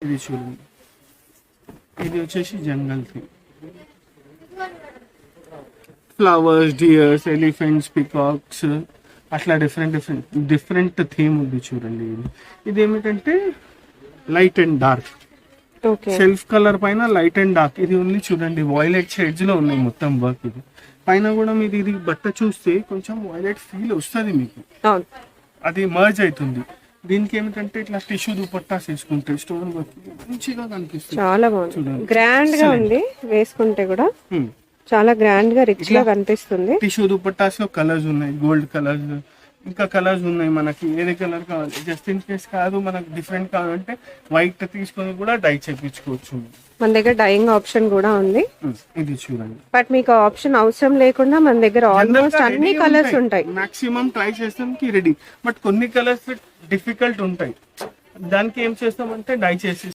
ఇది చూడండి, ఇది వచ్చేసి jungle theme. Flowers, deers, elephants, peacocks, అట్లా డిఫరెంట్ థీమ్ ఉంది చూడండి. ఇది ఏమిటంటే light and dark, self colour పైన లైట్ అండ్ డార్క్. ఇది ఉంది చూడండి, వైలెట్ షేడ్స్ లో ఉన్నాయి మొత్తం వర్క్. ఇది పైన కూడా మీరు ఇది బట్ట చూస్తే కొంచెం వైలెట్ ఫీల్ వస్తుంది మీకు, అది మర్జ్ అవుతుంది. దీనికి ఏమిటంటే ఇట్లా టిష్యూ దుపట్టాస్ వేసుకుంటే స్టోన్ వర్క్ మంచిగా కనిపిస్తుంది. చాలా బాగుంది, గ్రాండ్ గా ఉంది, వేసుకుంటే కూడా చాలా గ్రాండ్ గా రిచ్ గా కనిపిస్తుంది. టిష్యూ దుపట్టాస్ లో కలర్స్ ఉన్నాయి, గోల్డ్ కలర్స్, ఇంకా కలర్స్ ఉన్నాయి. మనకి ఏదే కలర్ కావాలి, జస్ట్ ఇన్ కేస్ కాదు మనకు డిఫరెంట్ కావాలంటే వైట్ తీసుకొని కూడా డై చేయించుకోవచ్చు. మన దగ్గర డైయింగ్ ఆప్షన్ కూడా ఉంది. ఇది చూడండి, బట్ మీకు ఆప్షన్ అవసరం లేకుండా మన దగ్గర ఆల్మోస్ట్ అన్ని కలర్స్ ఉంటాయి. మాక్సిమం ట్రై చేస్తానికి రెడీ, బట్ కొన్ని కలర్స్ డిఫికల్ట్ ఉంటాయి. దానికి ఏం చేస్తామంటే డై చేసి